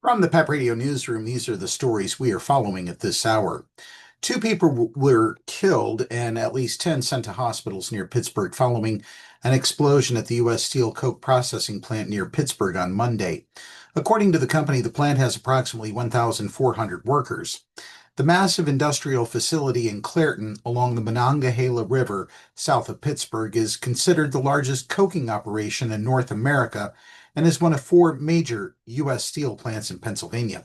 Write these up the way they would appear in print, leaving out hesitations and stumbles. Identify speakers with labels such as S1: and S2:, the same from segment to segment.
S1: From the PEP Radio Newsroom, these are the stories we are following at this hour. Two people were killed and at least 10 sent to hospitals near Pittsburgh following an explosion at the U.S. Steel coke processing plant near Pittsburgh on Monday. According to the company, the plant has approximately 1,400 workers. The massive industrial facility in Clairton along the Monongahela River south of Pittsburgh is considered the largest coking operation in North America and is one of four major U.S. steel plants in Pennsylvania.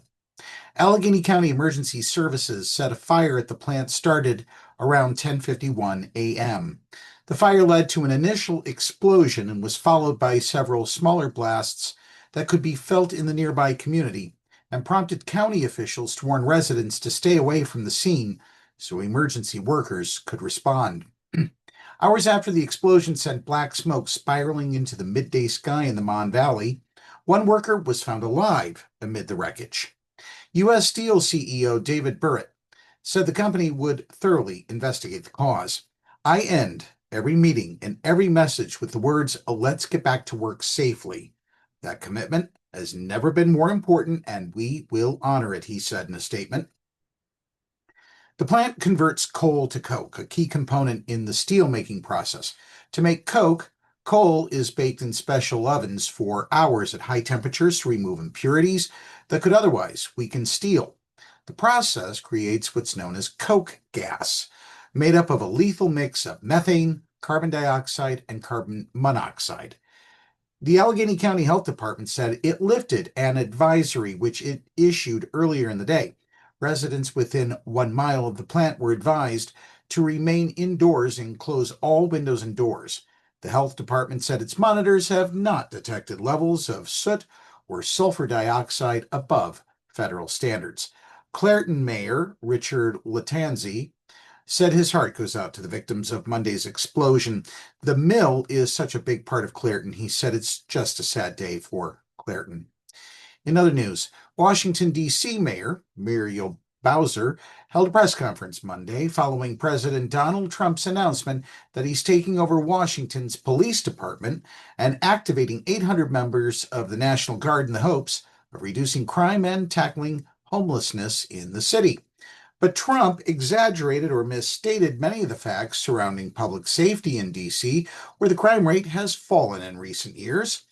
S1: Allegheny County Emergency Services said a fire at the plant started around 10:51 a.m. The fire led to an initial explosion and was followed by several smaller blasts that could be felt in the nearby community and prompted county officials to warn residents to stay away from the scene so emergency workers could respond. Hours after the explosion sent black smoke spiraling into the midday sky in the Mon Valley, one worker was found alive amid the wreckage. U.S. Steel CEO David Burritt said the company would thoroughly investigate the cause. I end every meeting and every message with the words, "Let's get back to work safely." That commitment has never been more important, and we will honor it, he said in a statement. The plant converts coal to coke, a key component in the steelmaking process. To make coke, coal is baked in special ovens for hours at high temperatures to remove impurities that could otherwise weaken steel. The process creates what's known as coke gas, made up of a lethal mix of methane, carbon dioxide, and carbon monoxide. The Allegheny County Health Department said it lifted an advisory which it issued earlier in the day. Residents within 1 mile of the plant were advised to remain indoors and close all windows and doors. The health department said its monitors have not detected levels of soot or sulfur dioxide above federal standards. Clairton Mayor Richard Latanzi said his heart goes out to the victims of Monday's explosion. The mill is such a big part of Clairton. He said it's just a sad day for Clairton. In other news, Washington, D.C. Mayor Muriel Bowser held a press conference Monday following President Donald Trump's announcement that he's taking over Washington's police department and activating 800 members of the National Guard in the hopes of reducing crime and tackling homelessness in the city. But Trump exaggerated or misstated many of the facts surrounding public safety in D.C., where the crime rate has fallen in recent years.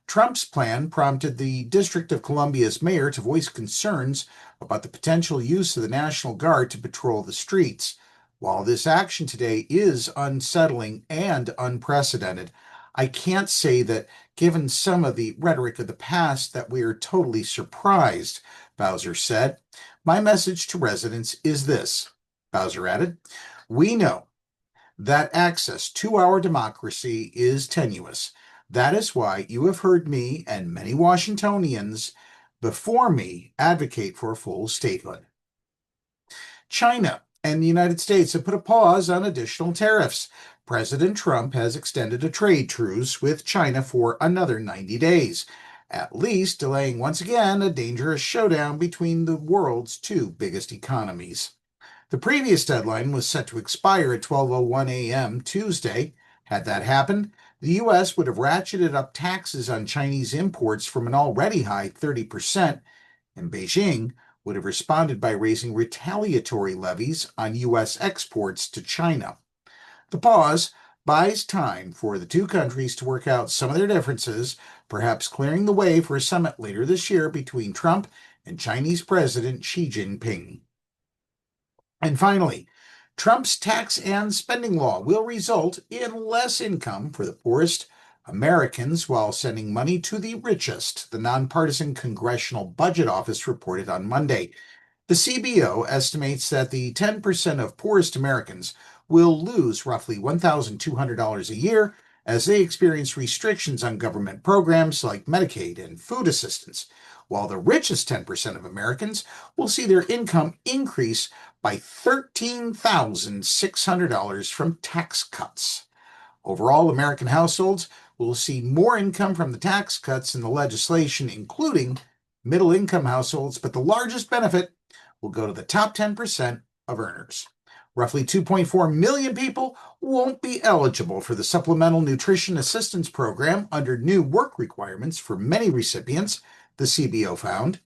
S1: Trump's plan prompted the District of Columbia's mayor to voice concerns about the potential use of the National Guard to patrol the streets. While this action today is unsettling and unprecedented, I can't say that, given some of the rhetoric of the past, that we are totally surprised, Bowser said. My message to residents is this, Bowser added. We know that access to our democracy is tenuous. That is why you have heard me and many Washingtonians before me advocate for full statehood. China and the United States have put a pause on additional tariffs. President Trump has extended a trade truce with China for another 90 days, at least delaying once again a dangerous showdown between the world's two biggest economies. The previous deadline was set to expire at 12:01 a.m. Tuesday. Had that happened, the U.S. would have ratcheted up taxes on Chinese imports from an already high 30%, and Beijing would have responded by raising retaliatory levies on U.S. exports to China. The pause buys time for the two countries to work out some of their differences, perhaps clearing the way for a summit later this year between Trump and Chinese President Xi Jinping. And finally, Trump's tax and spending law will result in less income for the poorest Americans while sending money to the richest, the nonpartisan Congressional Budget Office reported on Monday. The CBO estimates that the 10% of poorest Americans will lose roughly $1,200 a year as they experience restrictions on government programs like Medicaid and food assistance, while the richest 10% of Americans will see their income increase by $13,600 from tax cuts. Overall, American households will see more income from the tax cuts in the legislation, including middle-income households, but the largest benefit will go to the top 10% of earners. Roughly 2.4 million people won't be eligible for the Supplemental Nutrition Assistance Program under new work requirements for many recipients, the CBO found.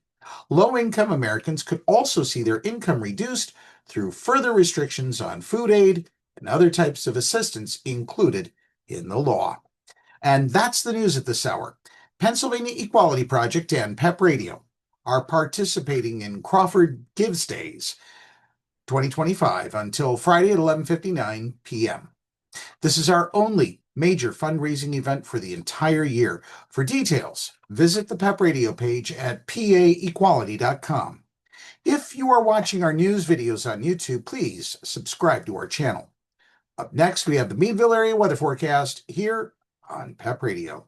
S1: Low-income Americans could also see their income reduced through further restrictions on food aid and other types of assistance included in the law. And that's the news at this hour. Pennsylvania Equality Project and PEP Radio are participating in Crawford Gives Days 2025 until Friday at 11:59 p.m. This is our only major fundraising event for the entire year. For details, visit the PEP Radio page at paequality.com. If you are watching our news videos on YouTube, please subscribe to our channel. Up next, we have the Meadville area weather forecast here on PEP Radio.